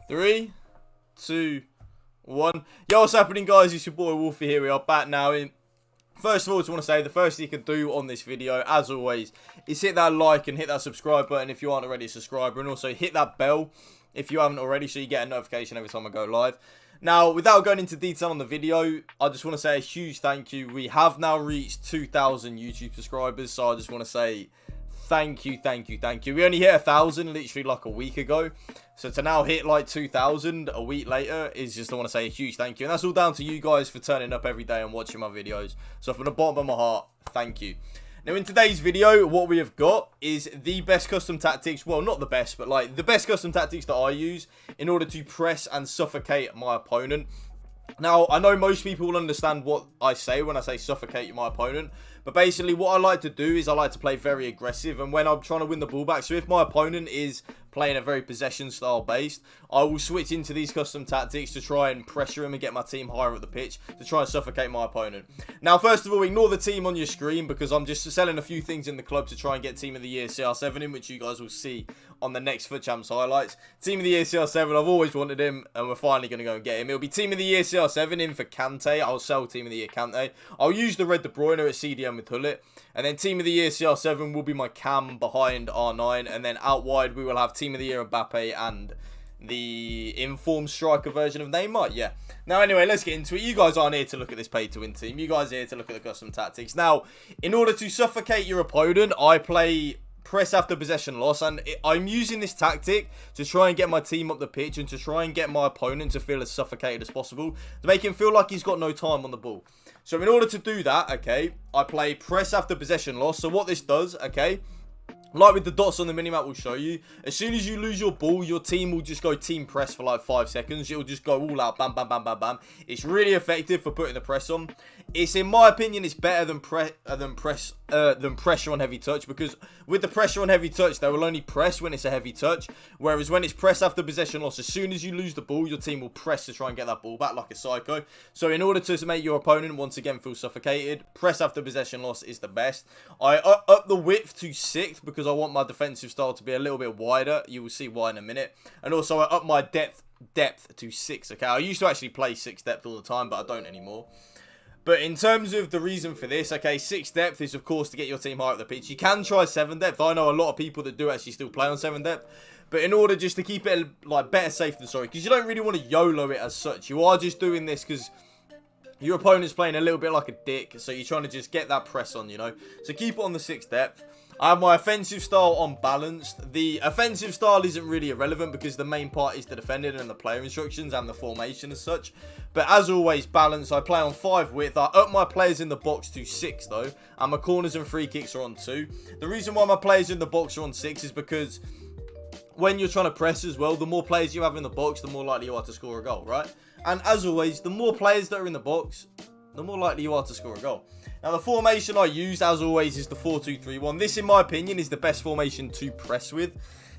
3, 2, 1. Yo, what's happening, guys? It's your boy Wolfie here. We are back now. First of all, I just want to say the first thing you can do on this video, as always, is hit that like and hit that subscribe button if you aren't already a subscriber, and also hit that bell if you haven't already, so you get a notification every time I go live. Now, without going into detail on the video, I just want to say a huge thank you. We have now reached 2,000 YouTube subscribers, so I just want to say thank you. We only hit 1,000 literally like a week ago, so to now hit like 2,000 a week later is just, I want to say a huge thank you, and that's all down to you guys for turning up every day and watching my videos. So from the bottom of my heart, thank you. Now, in today's video, what we have got is the best custom tactics. Well, not the best, but like the best custom tactics that I use in order to press and suffocate my opponent. Now, I know most people will understand what I say when I say suffocate my opponent, but basically what I like to do is I like to play very aggressive, and when I'm trying to win the ball back, so if my opponent is playing a very possession style based, I will switch into these custom tactics to try and pressure him and get my team higher up the pitch to try and suffocate my opponent. Now, first of all, ignore the team on your screen because I'm just selling a few things in the club to try and get Team of the Year CR7 in, which you guys will see on the next FUT Champs highlights. Team of the Year CR7, I've always wanted him, and we're finally going to go and get him. It'll be Team of the Year CR7 in for Kante. I'll sell Team of the Year Kante. I'll use the red De Bruyne at CDM with Hullet. And then Team of the Year CR7 will be my cam behind R9. And then out wide, we will have Team of the Year Mbappe and the informed striker version of Neymar. Yeah. Now, anyway, let's get into it. You guys aren't here to look at this pay-to-win team. You guys are here to look at the custom tactics. Now, in order to suffocate your opponent, I play press after possession loss, and I'm using this tactic to try and get my team up the pitch and to try and get my opponent to feel as suffocated as possible, to make him feel like he's got no time on the ball. So in order to do that, okay, I play press after possession loss. So what this does, okay, like with the dots on the minimap will show you, as soon as you lose your ball, your team will just go team press for like 5 seconds. It'll just go all out, bam, bam, bam, bam, bam. It's really effective for putting the press on. It's, in my opinion, it's better than pressure on heavy touch, because with the pressure on heavy touch, they will only press when it's a heavy touch, whereas when it's press after possession loss, as soon as you lose the ball, your team will press to try and get that ball back like a psycho. So in order to make your opponent once again feel suffocated, press after possession loss is the best. I up the width to 6th because I want my defensive style to be a little bit wider. You will see why in a minute. And also I up my depth to 6. Okay, I used to actually play 6 depth all the time, but I don't anymore. But in terms of the reason for this, okay, 6 depth is, of course, to get your team higher up the pitch. You can try 7 depth. I know a lot of people that do actually still play on 7 depth. But in order just to keep it, like, better safe than sorry, because you don't really want to YOLO it as such. You are just doing this because your opponent's playing a little bit like a dick. So you're trying to just get that press on, you know. So keep it on the 6 depth. I have my offensive style unbalanced. The offensive style isn't really irrelevant because the main part is the defending and the player instructions and the formation as such. But as always, balance. I play on 5 width. I up my players in the box to 6 though. And my corners and free kicks are on 2. The reason why my players in the box are on 6 is because when you're trying to press as well, the more players you have in the box, the more likely you are to score a goal, right? And as always, the more players that are in the box, the more likely you are to score a goal. Now, the formation I use, as always, is the 4-2-3-1. This, in my opinion, is the best formation to press with.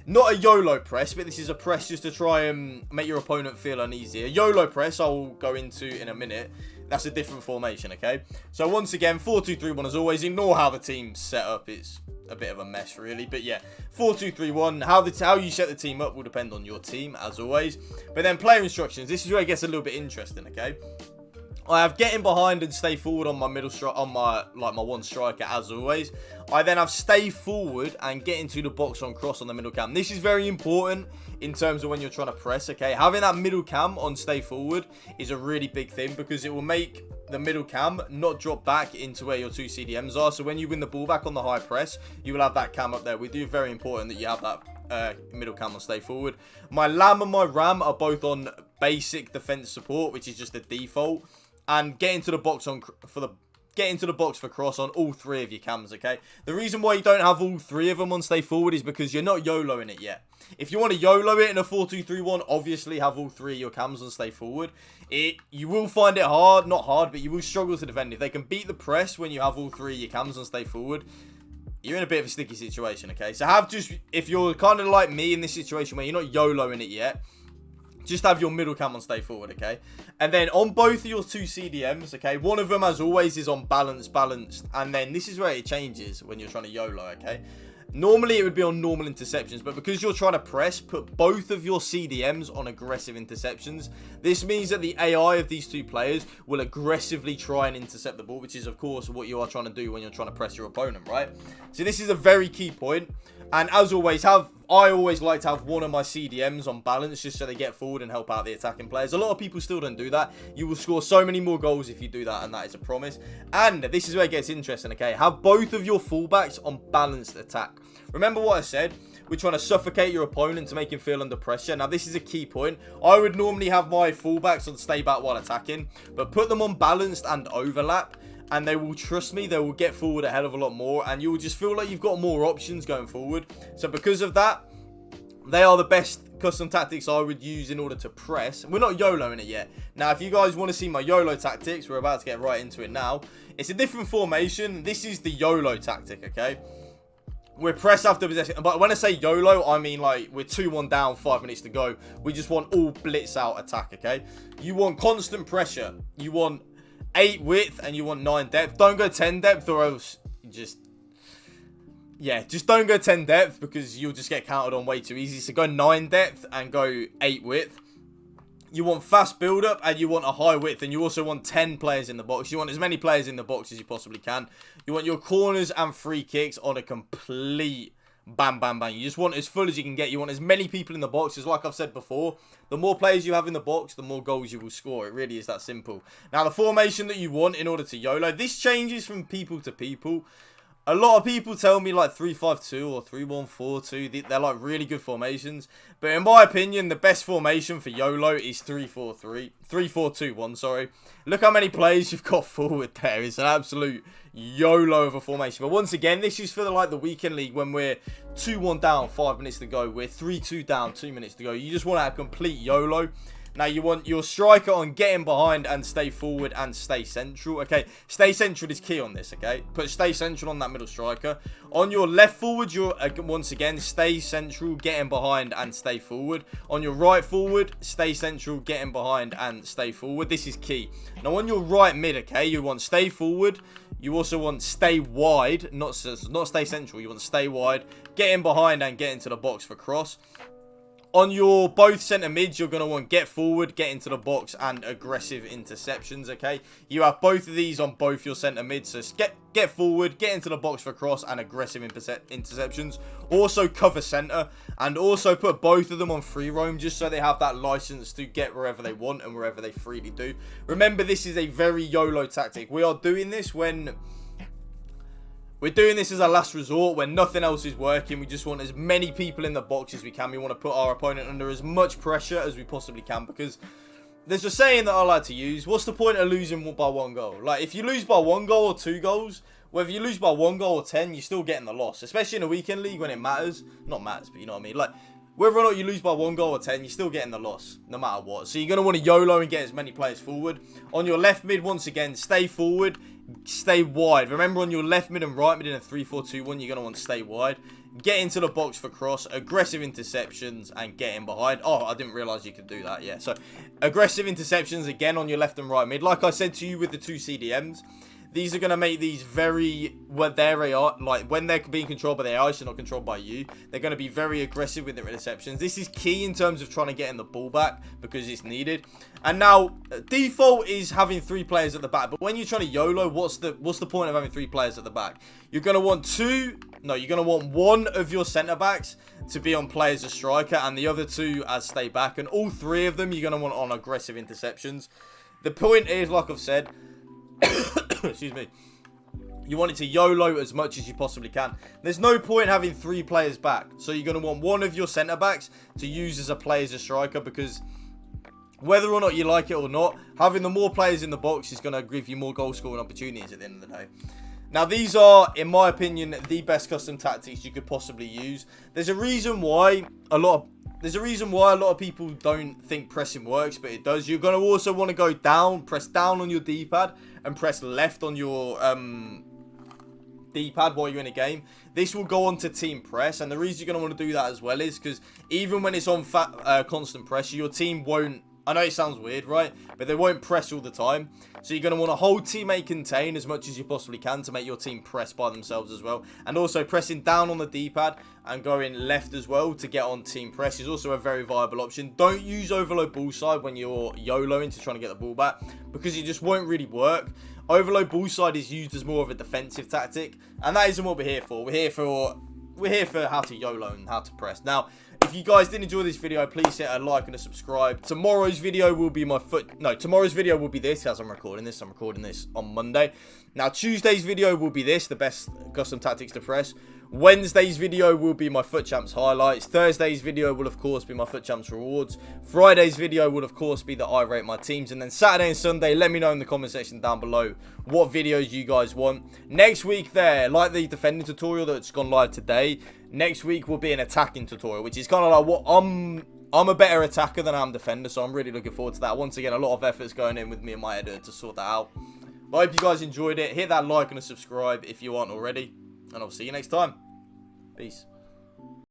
Not a YOLO press, but this is a press just to try and make your opponent feel uneasy. A YOLO press, I will go into in a minute. That's a different formation, okay? So, once again, 4-2-3-1, as always. Ignore how the team's set up. It's a bit of a mess, really. But, yeah, 4-2-3-1. How you set the team up will depend on your team, as always. But then, player instructions. This is where it gets a little bit interesting, okay? I have getting behind and stay forward on my middle strike, on my one striker, as always. I then have stay forward and get into the box on cross on the middle cam. This is very important in terms of when you're trying to press, okay? Having that middle cam on stay forward is a really big thing because it will make the middle cam not drop back into where your 2 CDMs are. So when you win the ball back on the high press, you will have that cam up there with you. Very important that you have that middle cam on stay forward. My lamb and my ram are both on basic defense support, which is just the default. And get into the box for cross on all 3 of your cams, okay? The reason why you don't have all 3 of them on stay forward is because you're not YOLOing it yet. If you want to YOLO it in a 4-2-3-1, obviously have all 3 of your cams on stay forward. You will find it hard, not hard, but you will struggle to defend. If they can beat the press when you have all 3 of your cams on stay forward, you're in a bit of a sticky situation, okay? So if you're kind of like me in this situation where you're not YOLOing it yet, just have your middle cam on stay forward, okay? And then on both of your 2 CDMs, okay, one of them, as always, is on balanced. And then this is where it changes when you're trying to YOLO, okay? Normally, it would be on normal interceptions, but because you're trying to press, put both of your CDMs on aggressive interceptions. This means that the AI of these two players will aggressively try and intercept the ball, which is, of course, what you are trying to do when you're trying to press your opponent, right? So this is a very key point. And as always, I always like to have one of my CDMs on balance just so they get forward and help out the attacking players. A lot of people still don't do that. You will score so many more goals if you do that, and that is a promise. And this is where it gets interesting, okay? Have both of your fullbacks on balanced attack. Remember what I said? We're trying to suffocate your opponent to make him feel under pressure. Now, this is a key point. I would normally have my fullbacks on stay back while attacking, but put them on balanced and overlap, and they will, trust me, they will get forward a hell of a lot more, and you will just feel like you've got more options going forward. So because of that, they are the best custom tactics I would use in order to press. We're not YOLOing it yet. Now, if you guys want to see my YOLO tactics, we're about to get right into it now. It's a different formation. This is the YOLO tactic, okay? We're press after possession. But when I say YOLO, I mean like we're 2-1 down, 5 minutes to go. We just want all blitz out attack, okay? You want constant pressure. You want 8 width and you want 9 depth. Don't go 10 depth or else just don't go 10 depth because you'll just get counted on way too easy. So go 9 depth and go 8 width. You want fast build up and you want a high width, and you also want 10 players in the box. You want as many players in the box as you possibly can. You want your corners and free kicks on a complete bam, bam, bam. You just want as full as you can get. You want as many people in the box, because like I've said before, the more players you have in the box, the more goals you will score. It really is that simple. Now, the formation that you want in order to YOLO, this changes from people to people. A lot of people tell me like 3-5-2 or 3-1-4-2. They're like really good formations. But in my opinion, the best formation for YOLO is 3-4-2-1, sorry. Look how many players you've got forward there. It's an absolute YOLO of a formation. But once again, this is for the weekend league when we're 2-1 down, 5 minutes to go. We're 3-2 down, 2 minutes to go. You just want to have complete YOLO. Now, you want your striker on getting behind and stay forward and stay central. Okay, stay central is key on this, okay? Put stay central on that middle striker. On your left forward, you're, once again, stay central, getting behind and stay forward. On your right forward, stay central, getting behind and stay forward. This is key. Now, on your right mid, okay, you want stay forward. You also want stay wide, not stay central. You want stay wide, getting behind and get into the box for cross. On your both centre mids, you're going to want get forward, get into the box, and aggressive interceptions, okay? You have both of these on both your centre mids. So get forward, get into the box for cross, and aggressive interceptions. Also cover centre, and also put both of them on free roam, just so they have that license to get wherever they want and wherever they freely do. Remember, this is a very YOLO tactic. We are doing this when... We're doing this as a last resort when nothing else is working. We just want as many people in the box as we can. We want to put our opponent under as much pressure as we possibly can, because there's a saying that I like to use. What's the point of losing by 1 goal? Like, if you lose by 1 goal or 2 goals, whether you lose by 1 goal or 10, you're still getting the loss. Especially in a weekend league when it matters. Not matters, but you know what I mean. Like, whether or not you lose by 1 goal or 10, you're still getting the loss, no matter what. So you're going to want to YOLO and get as many players forward. On your left mid, once again, stay forward. Stay wide. Remember, on your left mid and right mid in a 3-4-2-1, you're going to want to stay wide. Get into the box for cross, aggressive interceptions, and get in behind. Oh, I didn't realise you could do that. Yeah, so aggressive interceptions again on your left and right mid. Like I said to you with the 2 CDMs, these are going to make these very, when they're being controlled by the AI, so not controlled by you, they're going to be very aggressive with their interceptions. This is key in terms of trying to get in the ball back because it's needed. And now, default is having 3 players at the back, but when you're trying to YOLO, what's the point of having 3 players at the back? You're going to want you're going to want 1 of your centre-backs to be on play as a striker and the other 2 as stay back, and all 3 of them you're going to want on aggressive interceptions. The point is, like I've said, excuse me, you want it to YOLO as much as you possibly can. There's no point having 3 players back, so you're going to want 1 of your centre-backs to use as a play as a striker, because whether or not you like it or not, having the more players in the box is going to give you more goal scoring opportunities at the end of the day. Now, these are, in my opinion, the best custom tactics you could possibly use. There's a reason why a lot of people don't think pressing works, but it does. You're going to also want to go down, press down on your D-pad, and press left on your D-pad while you're in a game. This will go on to team press, and the reason you're going to want to do that as well is because even when it's on constant pressure, your team won't I know it sounds weird, right? But they won't press all the time. So you're going to want to hold teammate contain as much as you possibly can to make your team press by themselves as well. And also pressing down on the D-pad and going left as well to get on team press is also a very viable option. Don't use overload ball side when you're YOLOing to trying to get the ball back, because it just won't really work. Overload ball side is used as more of a defensive tactic, and that isn't what we're here for. We're here for how to YOLO and how to press. Now, if you guys did enjoy this video, please hit a like and a subscribe. Tomorrow's video will be tomorrow's video will be this, as I'm recording this. I'm recording this on Monday. Now, Tuesday's video will be this, the best custom tactics to press. Wednesday's video will be my FUT Champs highlights. Thursday's video will, of course, be my FUT Champs rewards. Friday's video will, of course, be that I rate my teams. And then Saturday and Sunday, let me know in the comment section down below what videos you guys want. Next week there, like the defending tutorial that's gone live today, next week will be an attacking tutorial, which is kind of like what I'm a better attacker than I'm defender, so I'm really looking forward to that. Once again, a lot of effort's going in with me and my editor to sort that out. But I hope you guys enjoyed it. Hit that like and a subscribe if you aren't already. And I'll see you next time. Peace.